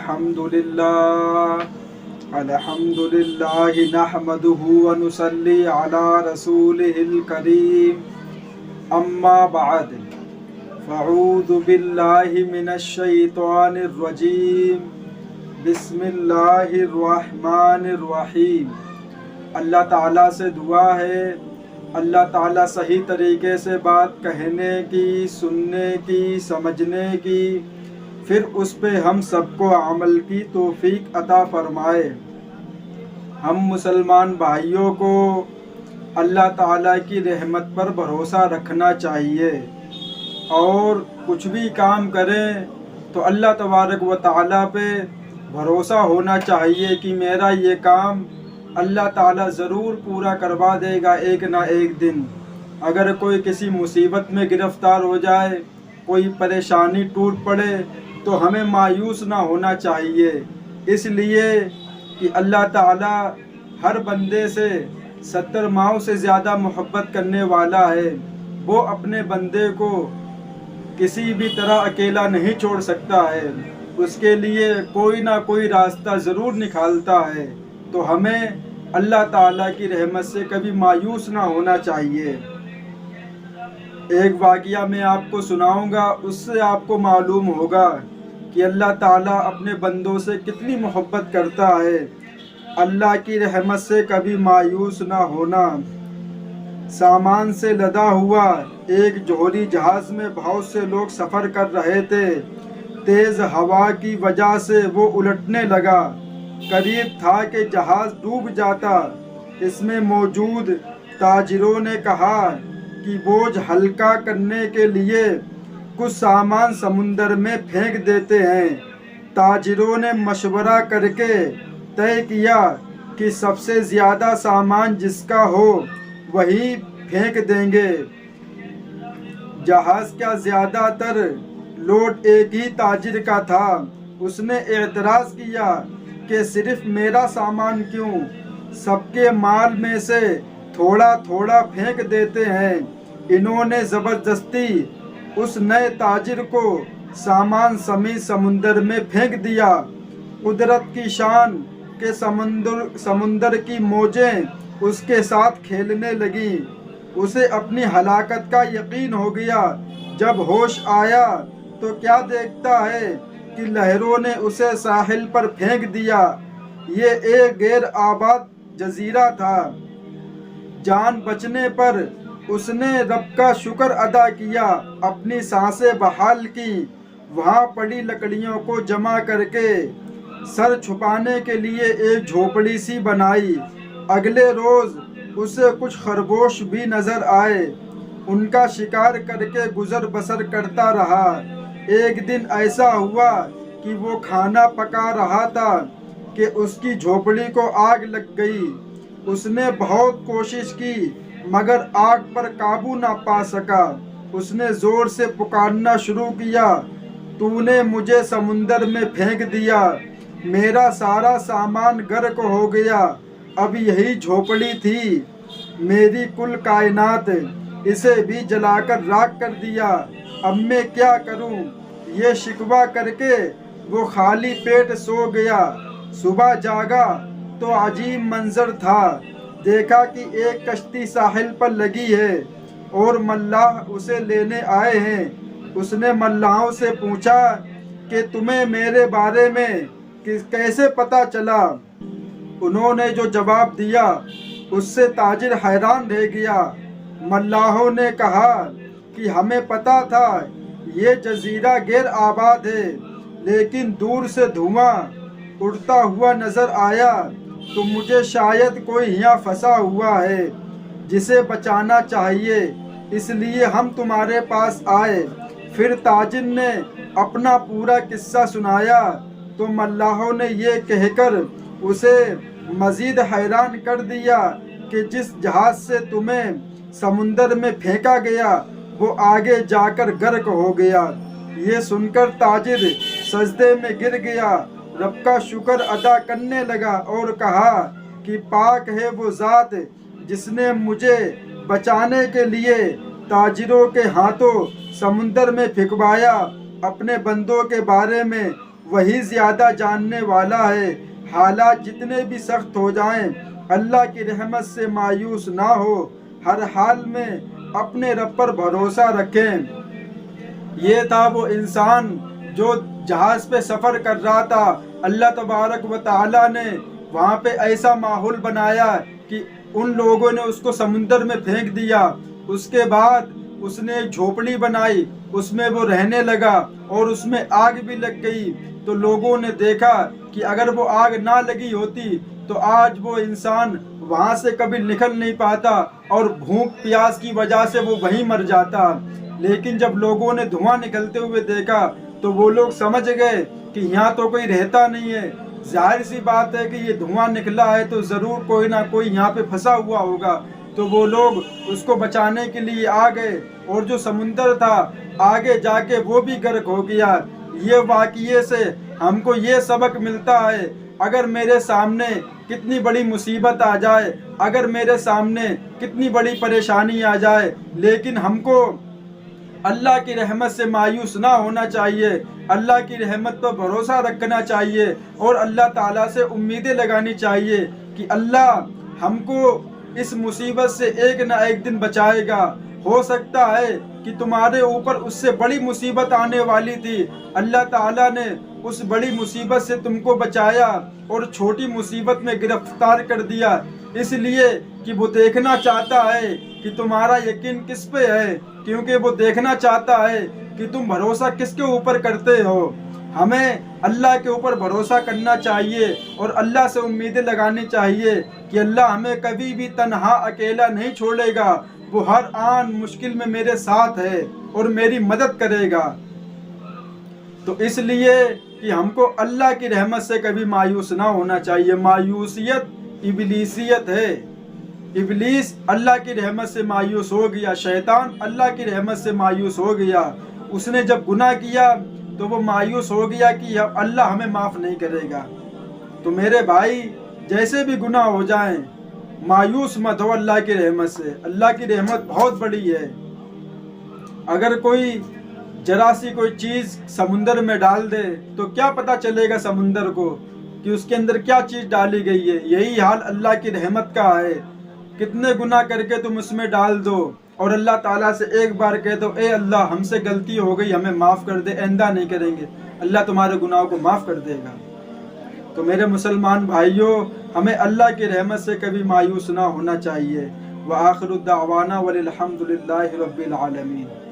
الحمدللہ نحمدہ ونصلی علی رسولہ الکریم اما بعد فاعوذ باللہ من الشیطان الرجیم بسم اللہ الرحمن الرحیم۔ اللہ تعالیٰ سے دعا ہے اللہ تعالیٰ صحیح طریقے سے بات کہنے کی، سننے کی، سمجھنے کی، پھر اس پہ ہم سب کو عمل کی توفیق عطا فرمائے۔ ہم مسلمان بھائیوں کو اللہ تعالیٰ کی رحمت پر بھروسہ رکھنا چاہیے، اور کچھ بھی کام کریں تو اللہ تبارک و تعالیٰ پہ بھروسہ ہونا چاہیے کہ میرا یہ کام اللہ تعالیٰ ضرور پورا کروا دے گا ایک نہ ایک دن۔ اگر کوئی کسی مصیبت میں گرفتار ہو جائے، کوئی پریشانی ٹوٹ پڑے، تو ہمیں مایوس نہ ہونا چاہیے، اس لیے کہ اللہ تعالیٰ ہر بندے سے 70 ماؤں سے زیادہ محبت کرنے والا ہے۔ وہ اپنے بندے کو کسی بھی طرح اکیلا نہیں چھوڑ سکتا ہے، اس کے لیے کوئی نہ کوئی راستہ ضرور نکالتا ہے۔ تو ہمیں اللہ تعالیٰ کی رحمت سے کبھی مایوس نہ ہونا چاہیے۔ ایک واقعہ میں آپ کو سناؤں گا، اس سے آپ کو معلوم ہوگا کہ اللہ تعالیٰ اپنے بندوں سے کتنی محبت کرتا ہے۔ اللہ کی رحمت سے کبھی مایوس نہ ہونا۔ سامان سے لدا ہوا ایک جوہری جہاز میں بہت سے لوگ سفر کر رہے تھے۔ تیز ہوا کی وجہ سے وہ الٹنے لگا، قریب تھا کہ جہاز ڈوب جاتا۔ اس میں موجود تاجروں نے کہا کہ بوجھ ہلکا کرنے کے لیے کچھ سامان سمندر میں پھینک دیتے ہیں۔ تاجروں نے مشورہ کر کے طے کیا کہ سب سے زیادہ سامان جس کا ہو وہی پھینک دیں گے۔ جہاز کا زیادہ تر لوڈ ایک ہی تاجر کا تھا۔ اس نے اعتراض کیا کہ صرف میرا سامان کیوں؟ سب کے مال میں سے تھوڑا تھوڑا پھینک دیتے ہیں۔ انہوں نے زبردستی اس نئے تاجر کو سامان سمیت سمندر میں پھینک دیا۔ قدرت کی شان کہ سمندر کی موجیں اس کے ساتھ کھیلنے لگیں۔ اسے اپنی ہلاکت کا یقین ہو گیا۔ جب ہوش آیا تو کیا دیکھتا ہے کہ لہروں نے اسے ساحل پر پھینک دیا۔ یہ ایک غیر آباد جزیرہ تھا۔ جان بچنے پر اس نے رب کا شکر ادا کیا، اپنی سانسیں بحال کی، وہاں پڑی لکڑیوں کو جمع کر کے سر چھپانے کے لیے ایک جھوپڑی سی بنائی۔ اگلے روز اسے کچھ خرگوش بھی نظر آئے، ان کا شکار کر کے گزر بسر کرتا رہا۔ ایک دن ایسا ہوا کہ وہ کھانا پکا رہا تھا کہ اس کی جھوپڑی کو آگ لگ گئی۔ اس نے بہت کوشش کی مگر آگ پر قابو نہ پا سکا۔ اس نے زور سے پکارنا شروع کیا، تو نے مجھے سمندر میں پھینک دیا، میرا سارا سامان غرق ہو گیا، اب یہی جھوپڑی تھی میری کل کائنات، اسے بھی جلا کر راکھ کر دیا، اب میں کیا کروں؟ یہ شکوہ کر کے وہ خالی پیٹ سو گیا۔ صبح جاگا تو عجیب منظر تھا، دیکھا کہ ایک کشتی ساحل پر لگی ہے اور ملاح اسے لینے آئے ہیں۔ اس نے ملاحوں سے پوچھا کہ تمہیں میرے بارے میں کیسے پتہ چلا؟ انہوں نے جو جواب دیا اس سے تاجر حیران رہ گیا۔ ملاحوں نے کہا کہ ہمیں پتہ تھا یہ جزیرہ غیر آباد ہے، لیکن دور سے دھواں اڑتا ہوا نظر آیا تو مجھے شاید کوئی یہاں پھنسا ہوا ہے جسے بچانا چاہیے، اس لیے ہم تمہارے پاس آئے۔ پھر تاجر نے اپنا پورا قصہ سنایا تو ملاحوں نے یہ کہہ کر اسے مزید حیران کر دیا کہ جس جہاز سے تمہیں سمندر میں پھینکا گیا وہ آگے جا کر غرق ہو گیا۔ یہ سن کر تاجر سجدے میں گر گیا، رب کا شکر ادا کرنے لگا اور کہا کہ پاک ہے وہ ذات جس نے مجھے بچانے کے لیے تاجروں کے ہاتھوں سمندر میں پھینکوایا۔ اپنے بندوں کے بارے میں وہی زیادہ جاننے والا ہے۔ حالات جتنے بھی سخت ہو جائیں اللہ کی رحمت سے مایوس نہ ہو، ہر حال میں اپنے رب پر بھروسہ رکھیں۔ یہ تھا وہ انسان جو جہاز پہ سفر کر رہا تھا۔ اللہ تبارک و تعالیٰ نے وہاں پہ ایسا ماحول بنایا کہ ان لوگوں نے اس کو سمندر میں پھینک دیا۔ اس کے بعد اس نے ایک جھوپڑی بنائی، اس میں وہ رہنے لگا اور اس میں آگ بھی لگ گئی۔ تو لوگوں نے دیکھا کہ اگر وہ آگ نہ لگی ہوتی تو آج وہ انسان وہاں سے کبھی نکل نہیں پاتا اور بھوک پیاس کی وجہ سے وہ وہیں مر جاتا۔ لیکن جب لوگوں نے دھواں نکلتے ہوئے دیکھا تو وہ لوگ سمجھ گئے کہ یہاں تو کوئی رہتا نہیں ہے، ظاہر سی بات ہے کہ یہ دھواں نکلا ہے تو ضرور کوئی نہ کوئی یہاں پہ پھنسا ہوا ہوگا۔ تو وہ لوگ اس کو بچانے کے لیے آ گئے اور جو سمندر تھا آگے جا کے وہ بھی غرق ہو گیا۔ یہ واقعے سے ہم کو یہ سبق ملتا ہے، اگر میرے سامنے کتنی بڑی مصیبت آ جائے، اگر میرے سامنے کتنی بڑی پریشانی آ جائے، لیکن ہم کو اللہ کی رحمت سے مایوس نہ ہونا چاہیے، اللہ کی رحمت پر بھروسہ رکھنا چاہیے اور اللہ تعالیٰ سے امیدیں لگانی چاہیے کہ اللہ ہم کو اس مصیبت سے ایک نہ ایک دن بچائے گا۔ ہو سکتا ہے کہ تمہارے اوپر اس سے بڑی مصیبت آنے والی تھی، اللہ تعالیٰ نے اس بڑی مصیبت سے تم کو بچایا اور چھوٹی مصیبت میں گرفتار کر دیا، اس لیے کہ وہ دیکھنا چاہتا ہے کہ تمہارا یقین کس پہ ہے، کیونکہ وہ دیکھنا چاہتا ہے کہ تم بھروسہ کس کے اوپر کرتے ہو۔ ہمیں اللہ کے اوپر بھروسہ کرنا چاہیے اور اللہ سے امیدیں لگانی چاہیے کہ اللہ ہمیں کبھی بھی تنہا اکیلا نہیں چھوڑے گا، وہ ہر آن مشکل میں میرے ساتھ ہے اور میری مدد کرے گا۔ تو اس لیے کہ ہم کو اللہ کی رحمت سے کبھی مایوس نہ ہونا چاہیے۔ مایوسیت ابلیسیت ہے، ابلیس اللہ کی رحمت سے مایوس ہو گیا، شیطان اللہ کی رحمت سے مایوس ہو گیا۔ اس نے جب گناہ کیا تو وہ مایوس ہو گیا کہ اللہ ہمیں معاف نہیں کرے گا۔ تو میرے بھائی جیسے بھی گناہ ہو جائیں مایوس مت ہو اللہ کی رحمت سے، اللہ کی رحمت بہت بڑی ہے۔ اگر کوئی ذرا سی کوئی چیز سمندر میں ڈال دے تو کیا پتہ چلے گا سمندر کو کہ اس کے اندر کیا چیز ڈالی گئی ہے؟ یہی حال اللہ کی رحمت کا ہے۔ کتنے گناہ کر کے تم اس میں ڈال دو اور اللہ تعالیٰ سے ایک بار کہہ دو اے اللہ ہم سے غلطی ہو گئی، ہمیں معاف کر دے، آئندہ نہیں کریں گے، اللہ تمہارے گناہوں کو معاف کر دے گا۔ تو میرے مسلمان بھائیوں، ہمیں اللہ کی رحمت سے کبھی مایوس نہ ہونا چاہیے۔ وآخر الدعوانا وللحمد للہ رب العالمین۔